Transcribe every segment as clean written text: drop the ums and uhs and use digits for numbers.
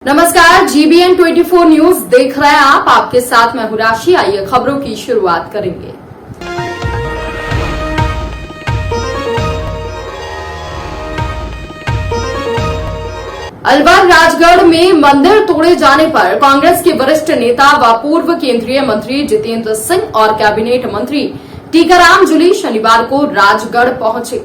नमस्कार, GBN 24 news देख रहे हैं आप। आपके साथ मैं हूं राशि। आइए खबरों की शुरुआत करेंगे। अलवर राजगढ़ में मंदिर तोड़े जाने पर कांग्रेस के वरिष्ठ नेता व पूर्व केंद्रीय मंत्री जितेंद्र सिंह और कैबिनेट मंत्री टीकाराम जूली शनिवार को राजगढ़ पहुंचे।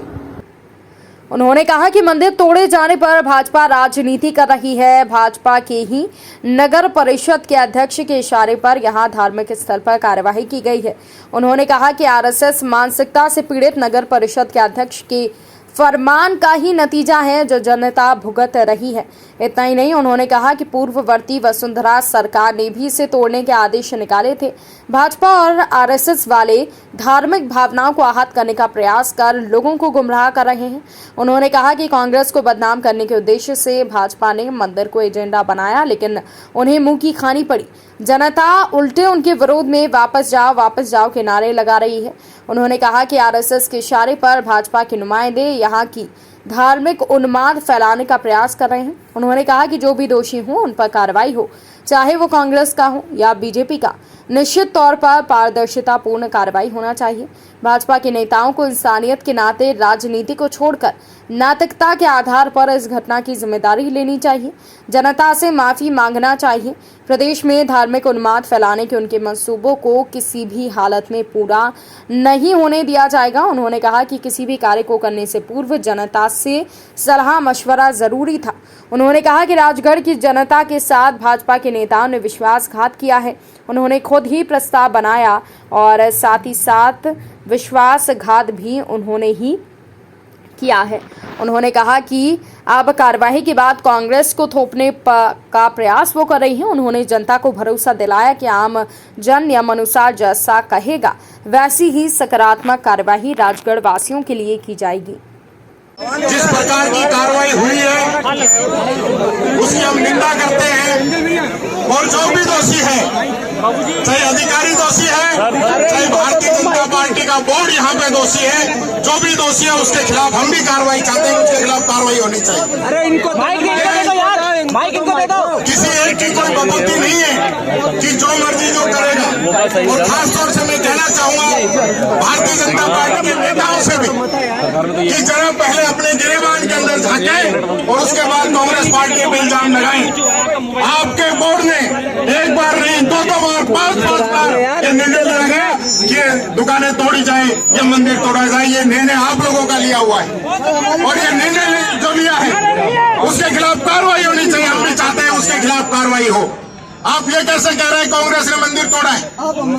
उन्होंने कहा कि मंदिर तोड़े जाने पर भाजपा राजनीति कर रही है। भाजपा के ही नगर परिषद के अध्यक्ष के इशारे पर यहां धार्मिक स्थल पर कार्यवाही की गई है। उन्होंने कहा कि आरएसएस मानसिकता से पीड़ित नगर परिषद के अध्यक्ष के फरमान का ही नतीजा है जो जनता भुगत रही है। इतना ही नहीं, उन्होंने कहा कि पूर्ववर्ती वसुंधरा सरकार ने भी इसे तोड़ने के आदेश निकाले थे। भाजपा और आरएसएस वाले धार्मिक भावनाओं को आहत करने का प्रयास कर लोगों को गुमराह कर रहे हैं। उन्होंने कहा कि कांग्रेस को बदनाम करने के उद्देश्य से भाजपा ने मंदिर को एजेंडा बनाया, लेकिन उन्हें मुंह की खानी पड़ी। जनता उल्टे उनके विरोध में वापस जाओ के नारे लगा रही है। उन्होंने कहा कि आरएसएस के इशारे पर भाजपा के नुमाइंदे यहां की धार्मिक उन्माद फैलाने का प्रयास कर रहे हैं। उन्होंने कहा कि जो भी दोषी हो उन पर कार्रवाई हो, चाहे वो कांग्रेस का हो या बीजेपी का। निश्चित तौर पर पारदर्शिता पूर्ण कार्रवाई होना चाहिए। भाजपा के नेताओं को इंसानियत के नाते राजनीति को छोड़कर नैतिकता के आधार पर इस घटना की जिम्मेदारी लेनी चाहिए। जनता से माफी मांगना चाहिए। प्रदेश में धार्मिक उन्माद फैलाने के उनके मंसूबों को किसी भी हालत में पूरा नहीं होने दिया जाएगा। उन्होंने कहा कि किसी भी कार्य को करने से पूर्व जनता से सलाह मशवरा जरूरी था। उन्होंने कहा कि राजगढ़ की जनता के साथ भाजपा के नेताओं ने विश्वासघात किया है। उन्होंने खुद ही प्रस्ताव बनाया और साथ ही साथ विश्वासघात भी उन्होंने ही किया है। उन्होंने कहा कि अब कार्रवाई के बाद कांग्रेस को थोपने का प्रयास वो कर रही है। उन्होंने जनता को भरोसा दिलाया कि आम जन नियमानुसार जैसा कहेगा वैसी ही सकारात्मक कार्रवाई राजगढ़ वासियों के लिए की जाएगी। जिस प्रकार की कार्रवाई हुई है उसकी हम निंदा करते हैं और जो भी दोषी है, चाहे अधिकारी दोषी है, चाहे भारतीय जनता पार्टी का बोर्ड यहाँ पे दोषी है, जो भी दोषी है उसके खिलाफ हम भी कार्रवाई चाहते हैं। उसके खिलाफ कार्रवाई होनी चाहिए। अरे इनको माइक इनको दे दो। किसी एक की कोई बपौती नहीं है कि जो मर्जी जो करेगा। और खास तौर से मैं कहना चाहूंगा भारतीय जनता पार्टी के नेताओं से भी कि जरा पहले अपने गिरेबान के अंदर झांके और उसके बाद कांग्रेस पार्टी पे इल्जाम लगाएं। आपके बोर्ड ने एक बार नहीं, दो बार, पांच बार ये निर्णय लिया गया कि दुकानें तोड़ी जाए या मंदिर तोड़ा जाए। ये निर्णय आप लोगों का लिया हुआ है और ये निर्णय जो लिया है उसके खिलाफ कार्रवाई होनी चाहिए। हम भी चाहते हैं उसके खिलाफ कार्रवाई हो। आप ये कैसे कह रहे हैं कांग्रेस ने मंदिर तोड़ा है?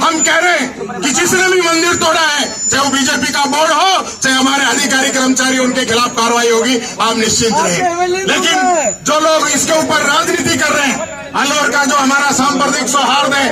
हम कह रहे हैं कि जिसने भी मंदिर तोड़ा है, चाहे वो बीजेपी का बोर्ड हो, चाहे हमारे अधिकारी कर्मचारी, उनके खिलाफ कार्रवाई होगी। आप निश्चिंत रहे। लेकिन जो लोग इसके ऊपर राजनीति कर रहे हैं, अलवर का जो हमारा सांप्रदायिक सौहार्द है,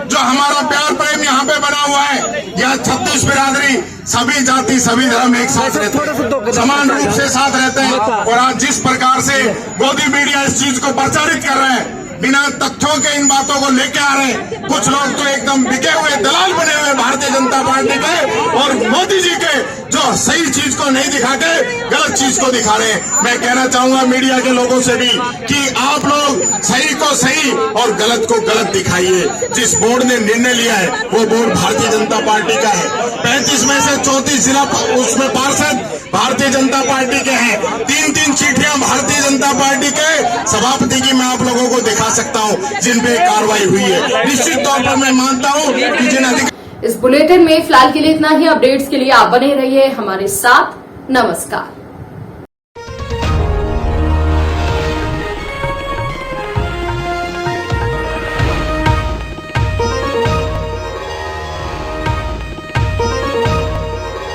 जो हमारा प्यार प्रेम यहाँ पे बना हुआ है, यह 36 बिरादरी, सभी जाति सभी धर्म एक साथ रहते हैं, समान रूप से साथ रहते हैं। और आज जिस प्रकार से मोदी मीडिया इस चीज को प्रचारित कर रहे हैं, बिना तथ्यों के इन बातों को लेके आ रहे हैं, कुछ लोग तो एकदम बिके हुए दलाल बने हुए भारतीय जनता पार्टी के और मोदी जी के, जो सही चीज को नहीं दिखा के गलत चीज को दिखा रहे हैं। मैं कहना चाहूंगा मीडिया के लोगों से भी कि आप लोग सही को सही और गलत को गलत दिखाइए। जिस बोर्ड ने निर्णय लिया है वो बोर्ड भारतीय जनता पार्टी का है। 35 में से 34 जिला उसमें पार्षद भारतीय जनता पार्टी के हैं। 3-3 चिट्ठियां भारतीय जनता पार्टी के सभापति की मैं आप लोगों को दिखा सकता हूं जिन पे कार्रवाई हुई है। निश्चित तौर पर मैं मानता हूं कि जिन अधिकारी। इस बुलेटिन में फिलहाल के लिए इतना ही। अपडेट्स के लिए आप बने रहिए हमारे साथ। नमस्कार।